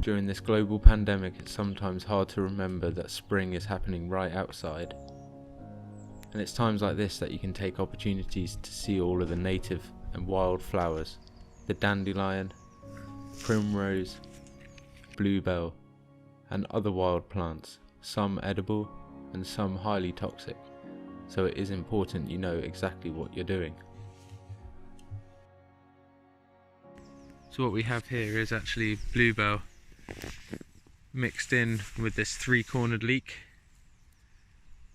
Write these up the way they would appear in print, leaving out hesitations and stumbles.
During this global pandemic, it's sometimes hard to remember that spring is happening right outside. And it's times like this that you can take opportunities to see all of the native and wild flowers, the dandelion, primrose, bluebell, and other wild plants, some edible and some highly toxic, so it is important you know exactly what you're doing. So what we have here is actually bluebell mixed in with this Three Cornered Leek,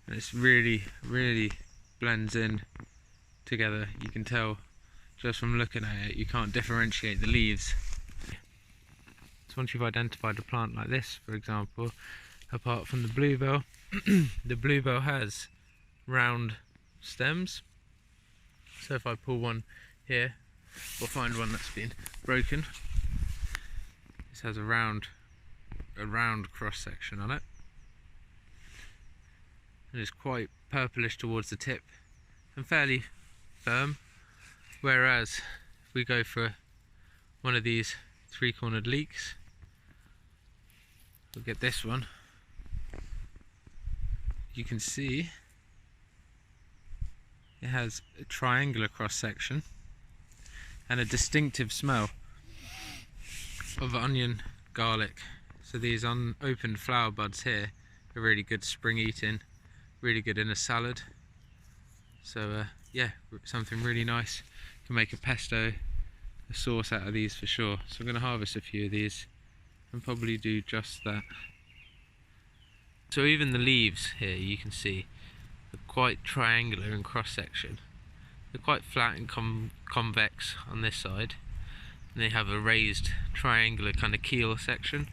and it's really blends in together. You can tell just from looking at it, you can't differentiate the leaves. So once you've identified a plant like this, for example, apart from the bluebell, the bluebell has round stems. So if I pull one here, we'll find one that's been broken. This has a round cross section on it, and it's quite purplish towards the tip and fairly firm. Whereas if we go for one of these Three Cornered Leeks, we'll get this one. You can see it has a triangular cross section and a distinctive smell of onion, garlic. So these unopened flower buds here are really good spring eating, really good in a salad. So yeah, something really nice. Can make a pesto, a sauce out of these for sure. So I'm going to harvest a few of these and probably do just that. So even the leaves here, you can see, are quite triangular in cross section. They're quite flat and convex on this side, and they have a raised triangular kind of keel section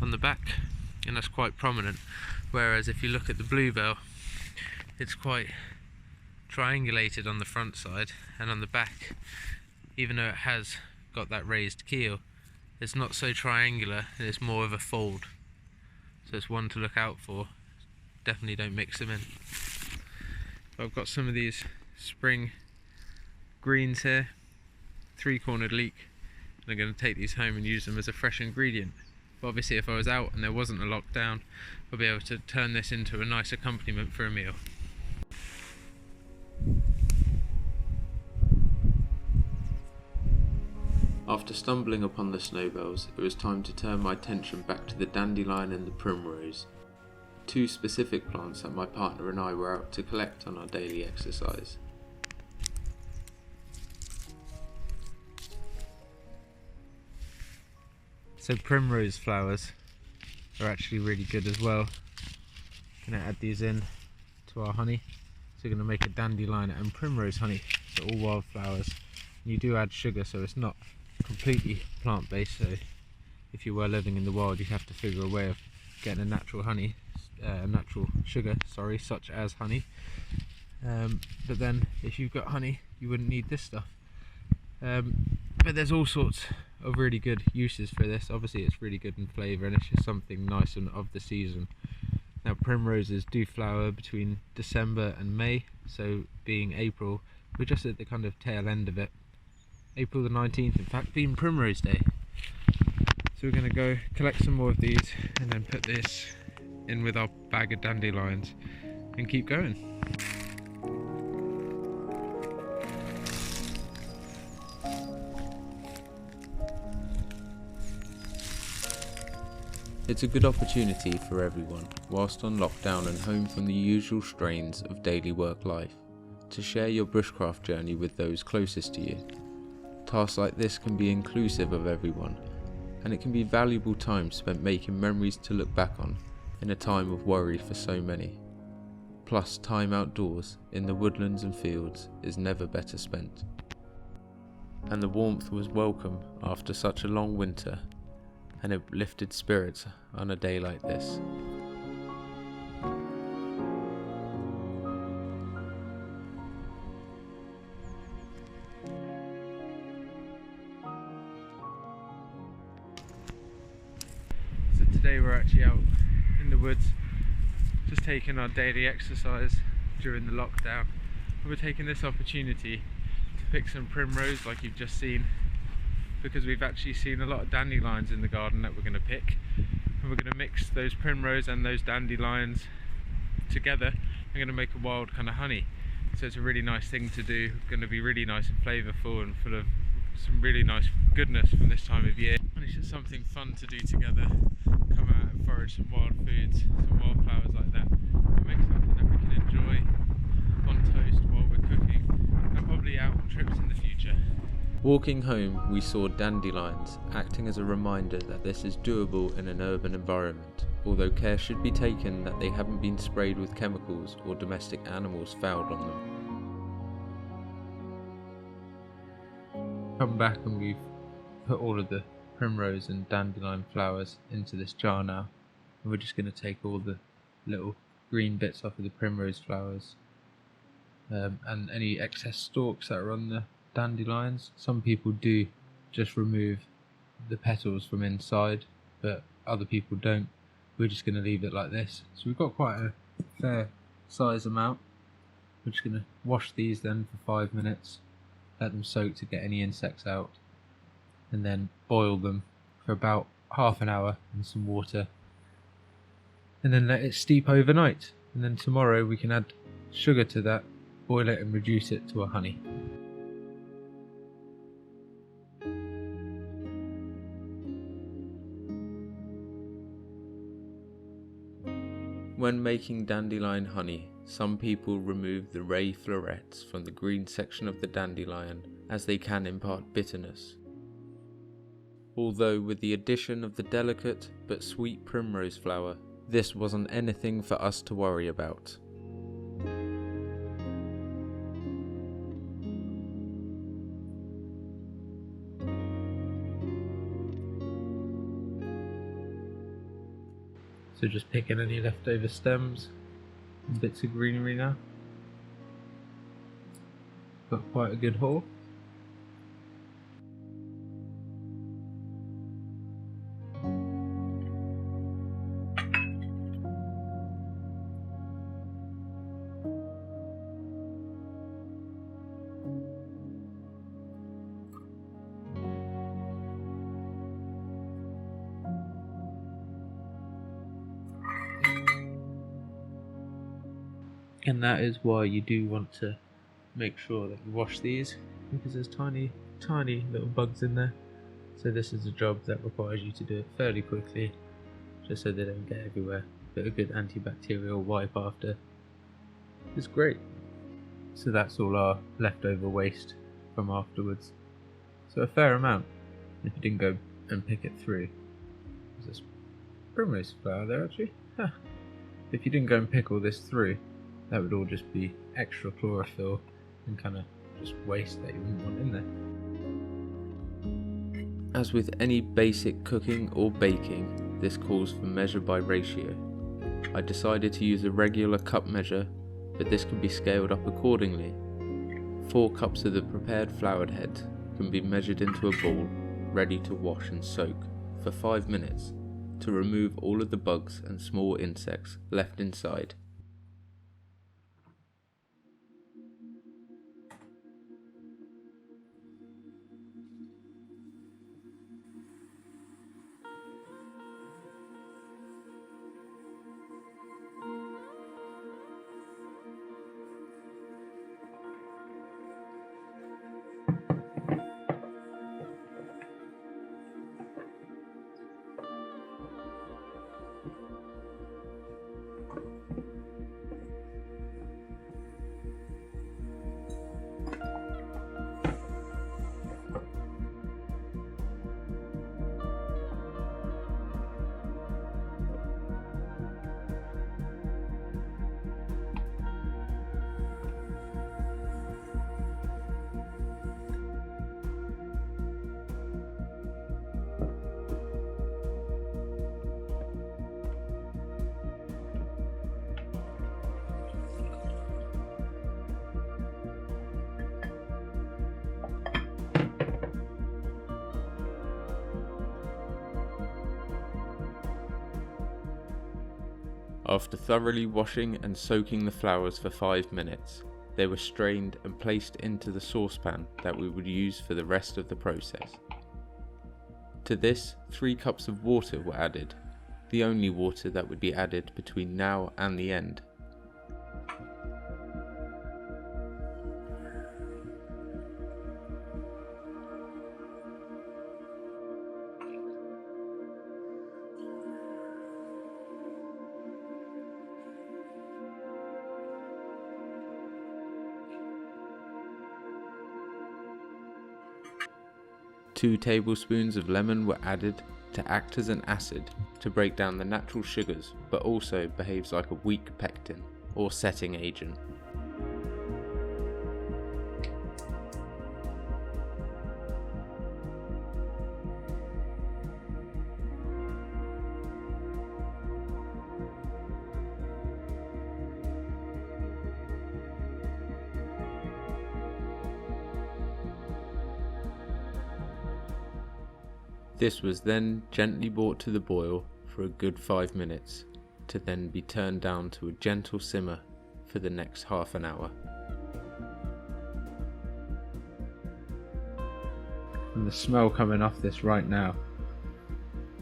on the back, and that's quite prominent. Whereas if you look at the bluebell, it's quite triangulated on the front side, and on the back, even though it has got that raised keel, it's not so triangular, and it's more of a fold. So it's one to look out for. Definitely don't mix them in. So I've got some of these spring greens here, Three Cornered Leek, and I'm going to take these home and use them as a fresh ingredient. But obviously if I was out and there wasn't a lockdown, I'll be able to turn this into a nice accompaniment for a meal. After stumbling upon the snowbells, it was time to turn my attention back to the dandelion and the primrose, two specific plants that my partner and I were out to collect on our daily exercise. So primrose flowers are actually really good as well. Gonna add these in to our honey. So we're gonna make a dandelion and primrose honey, so all wild flowers. You do add sugar, so it's not completely plant-based, so if you were living in the wild, you'd have to figure a way of getting a natural honey, natural sugar, sorry, such as honey. But then if you've got honey, you wouldn't need this stuff. But there's all sorts of really good uses for this. Obviously it's really good in flavour, and it's just something nice and of the season. Now primroses do flower between December and May, so being April, we're just at the kind of tail end of it. April the 19th, in fact, being Primrose Day. So we're going to go collect some more of these and then put this in with our bag of dandelions and keep going. It's a good opportunity for everyone, whilst on lockdown and home from the usual strains of daily work life, to share your bushcraft journey with those closest to you. Tasks like this can be inclusive of everyone, and it can be valuable time spent making memories to look back on in a time of worry for so many. Plus, time outdoors in the woodlands and fields is never better spent. And the warmth was welcome after such a long winter, and it lifted spirits on a day like this. Today we're actually out in the woods, just taking our daily exercise during the lockdown. And we're taking this opportunity to pick some primrose like you've just seen, because we've actually seen a lot of dandelions in the garden that we're going to pick, and we're going to mix those primrose and those dandelions together and going to make a wild kind of honey. So it's a really nice thing to do, going to be really nice and flavourful and full of some really nice goodness from this time of year. And it's just something fun to do together, come out and forage some wild foods, some wildflowers like that, and make something that we can enjoy on toast while we're cooking, and probably out on trips in the future. Walking home, we saw dandelions, acting as a reminder that this is doable in an urban environment, although care should be taken that they haven't been sprayed with chemicals or domestic animals fouled on them. Come back and we've put all of the primrose and dandelion flowers into this jar now, and we're just going to take all the little green bits off of the primrose flowers and any excess stalks that are on the dandelions. Some people do just remove the petals from inside, but other people don't. We're just going to leave it like this. So we've got quite a fair size amount. We're just going to wash these then for 5 minutes, let them soak to get any insects out, and then boil them for about half an hour in some water, and then let it steep overnight, and then tomorrow we can add sugar to that, boil it and reduce it to a honey. When making dandelion honey, some people remove the ray florets from the green section of the dandelion, as they can impart bitterness. Although with the addition of the delicate but sweet primrose flower, this wasn't anything for us to worry about. So just picking any leftover stems and bits of greenery now. Got quite a good haul. And that is why you do want to make sure that you wash these, because there's tiny little bugs in there. So this is a job that requires you to do it fairly quickly, just so they don't get everywhere. But a good antibacterial wipe after is great. So that's all our leftover waste from afterwards. So a fair amount, if you didn't go and pick it through. There's this primrose flower there actually. Huh. If you didn't go and pick all this through, that would all just be extra chlorophyll and kind of just waste that you wouldn't want in there. As with any basic cooking or baking, this calls for measure by ratio. I decided to use a regular cup measure, but this can be scaled up accordingly. 4 cups of the prepared floured head can be measured into a bowl, ready to wash and soak for 5 minutes to remove all of the bugs and small insects left inside. After thoroughly washing and soaking the flowers for 5 minutes, they were strained and placed into the saucepan that we would use for the rest of the process. To this, 3 cups of water were added, the only water that would be added between now and the end. Two tablespoons of lemon were added to act as an acid to break down the natural sugars, but also behaves like a weak pectin or setting agent. This was then gently brought to the boil for a good 5 minutes, to then be turned down to a gentle simmer for the next half an hour. And the smell coming off this right now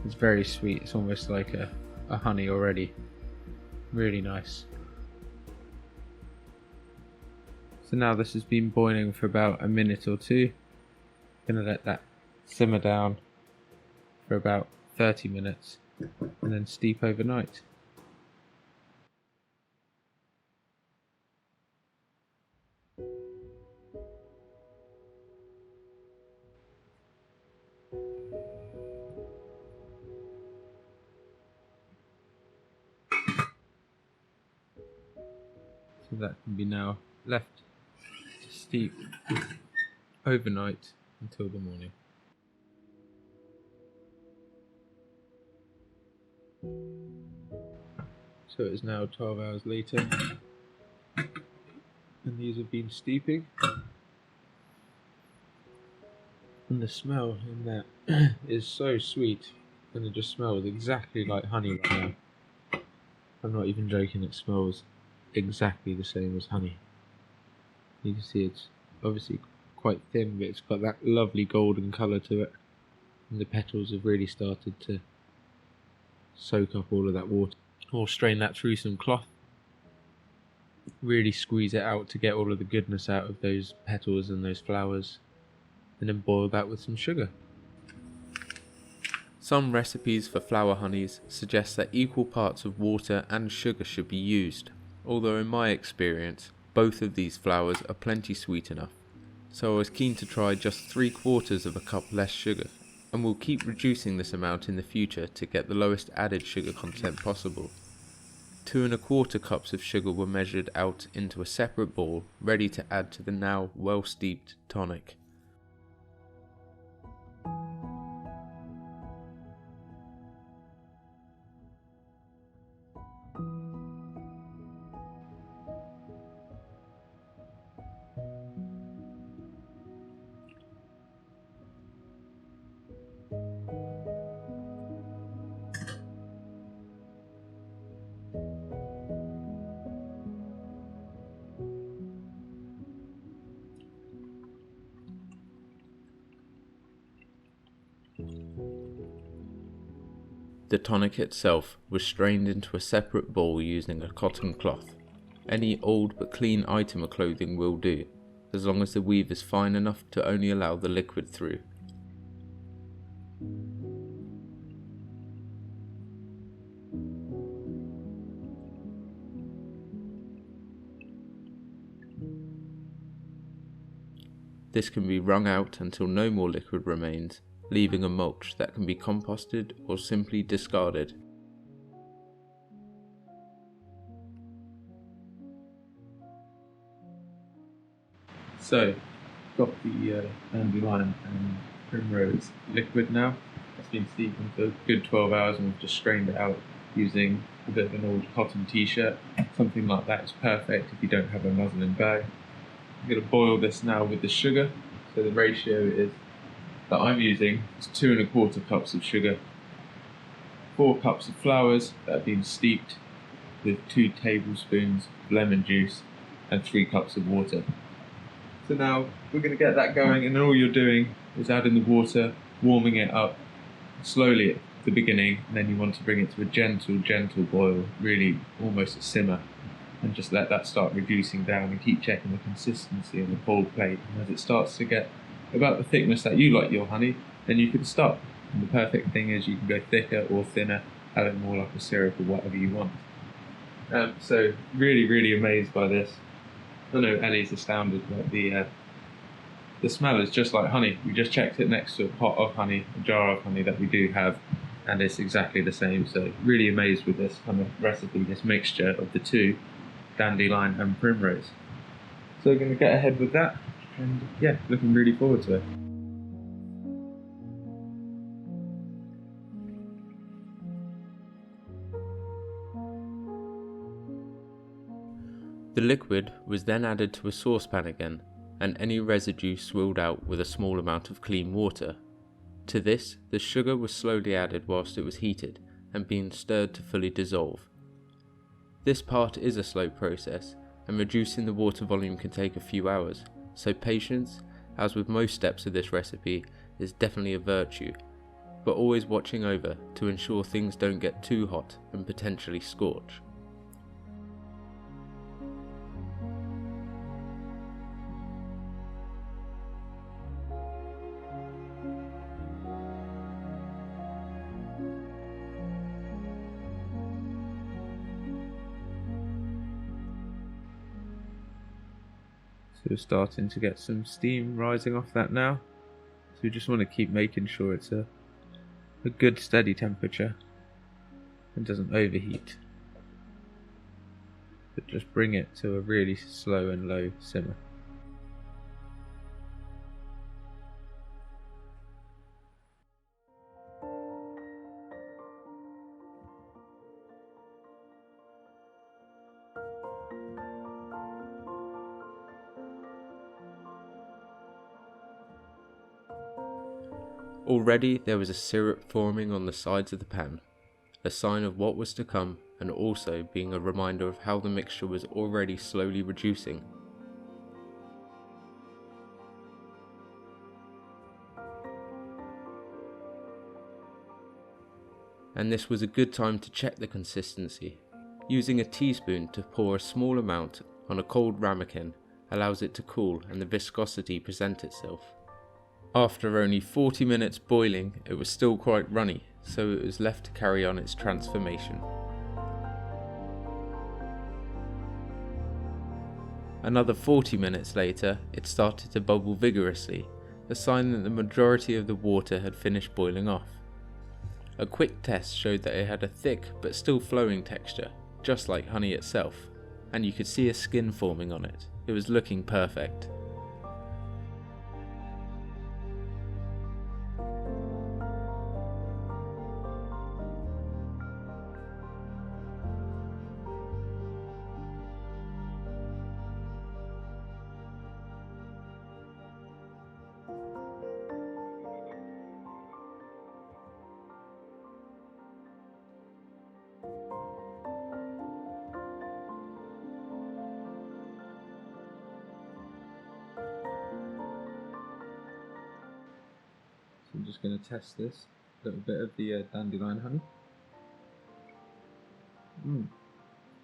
is very sweet. It's almost like a honey already. Really nice. So now this has been boiling for about a minute or two. Gonna let that simmer down for about 30 minutes and then steep overnight. So that can be now left to steep overnight until the morning. So it is now 12 hours later and these have been steeping, and the smell in that is so sweet, and it just smells exactly like honey right now. I'm not even joking, it smells exactly the same as honey. You can see it's obviously quite thin, but it's got that lovely golden colour to it, and the petals have really started to soak up all of that water. Or strain that through some cloth, really squeeze it out to get all of the goodness out of those petals and those flowers, and then boil that with some sugar. Some recipes for flower honeys suggest that equal parts of water and sugar should be used, although in my experience both of these flowers are plenty sweet enough, so I was keen to try just 3/4 of a cup less sugar, and will keep reducing this amount in the future to get the lowest added sugar content possible. 2 1/4 cups of sugar were measured out into a separate bowl, ready to add to the now well steeped tonic. The tonic itself was strained into a separate bowl using a cotton cloth. Any old but clean item of clothing will do, as long as the weave is fine enough to only allow the liquid through. This can be wrung out until no more liquid remains, leaving a mulch that can be composted or simply discarded. So, got the Dandelion and Primrose liquid now. It's been steeping for a good 12 hours and we've just strained it out using a bit of an old cotton t-shirt. Something like that is perfect if you don't have a muslin bag. I'm going to boil this now with the sugar. So the ratio is that I'm using is 2 1/4 cups of sugar, 4 cups of flowers that have been steeped with 2 tablespoons of lemon juice and 3 cups of water. So now we're going to get that going, and then all you're doing is adding the water, warming it up, slowly at the beginning, and then you want to bring it to a gentle boil, really almost a simmer, and just let that start reducing down and keep checking the consistency on the cold plate. And as it starts to get about the thickness that you like your honey, then you can stop. And the perfect thing is you can go thicker or thinner, have it more like a syrup or whatever you want. So really amazed by this. I know Ellie's astounded, but the smell is just like honey. We just checked it next to a pot of honey, a jar of honey that we do have, and it's exactly the same. So really amazed with this kind of recipe, this mixture of the two, Dandelion and Primrose. So we're going to get ahead with that, and yeah, looking really forward to it. The liquid was then added to a saucepan again, and any residue swilled out with a small amount of clean water. To this, the sugar was slowly added whilst it was heated and being stirred to fully dissolve. This part is a slow process, and reducing the water volume can take a few hours, so patience, as with most steps of this recipe, is definitely a virtue, but always watching over to ensure things don't get too hot and potentially scorch. So we're starting to get some steam rising off that now. So we just want to keep making sure it's a good steady temperature and doesn't overheat. But just bring it to a really slow and low simmer. Already there was a syrup forming on the sides of the pan, a sign of what was to come, and also being a reminder of how the mixture was already slowly reducing. And this was a good time to check the consistency. Using a teaspoon to pour a small amount on a cold ramekin allows it to cool and the viscosity present itself. After only 40 minutes boiling, it was still quite runny, so it was left to carry on its transformation. Another 40 minutes later, it started to bubble vigorously, a sign that the majority of the water had finished boiling off. A quick test showed that it had a thick but still flowing texture, just like honey itself, and you could see a skin forming on it. It was looking perfect. So I'm just going to test this, a little bit of the dandelion honey.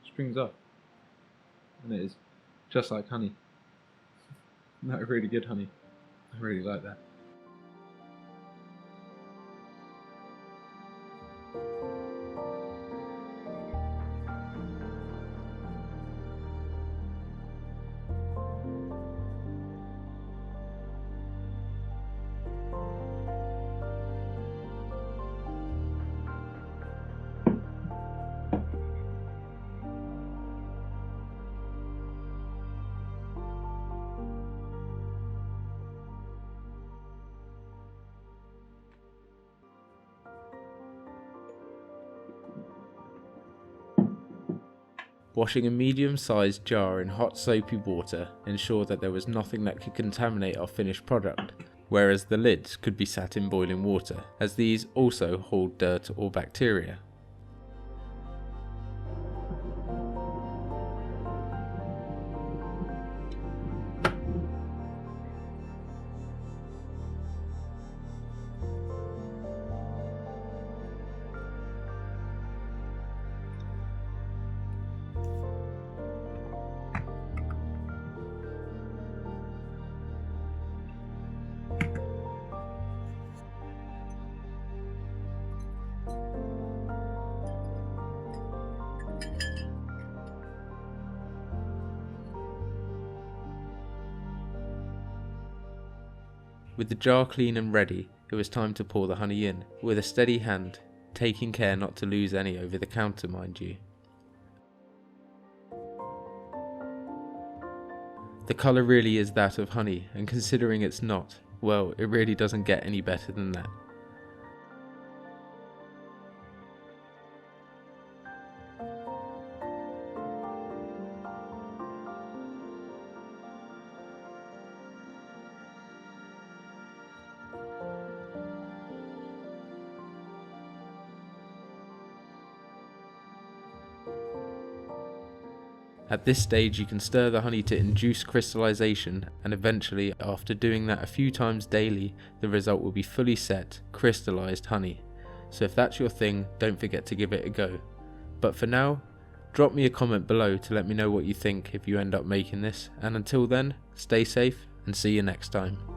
Springs up, and it is just like honey. Not really good honey. I really like that. Washing a medium-sized jar in hot soapy water ensured that there was nothing that could contaminate our finished product, whereas the lids could be sat in boiling water, as these also hold dirt or bacteria. With the jar clean and ready, it was time to pour the honey in, with a steady hand, taking care not to lose any over the counter, mind you. The colour really is that of honey, and considering it's not, well, it really doesn't get any better than that. At this stage you can stir the honey to induce crystallization, and eventually, after doing that a few times daily, the result will be fully set, crystallized honey. So if that's your thing, don't forget to give it a go. But for now, drop me a comment below to let me know what you think if you end up making this, and until then, stay safe and see you next time.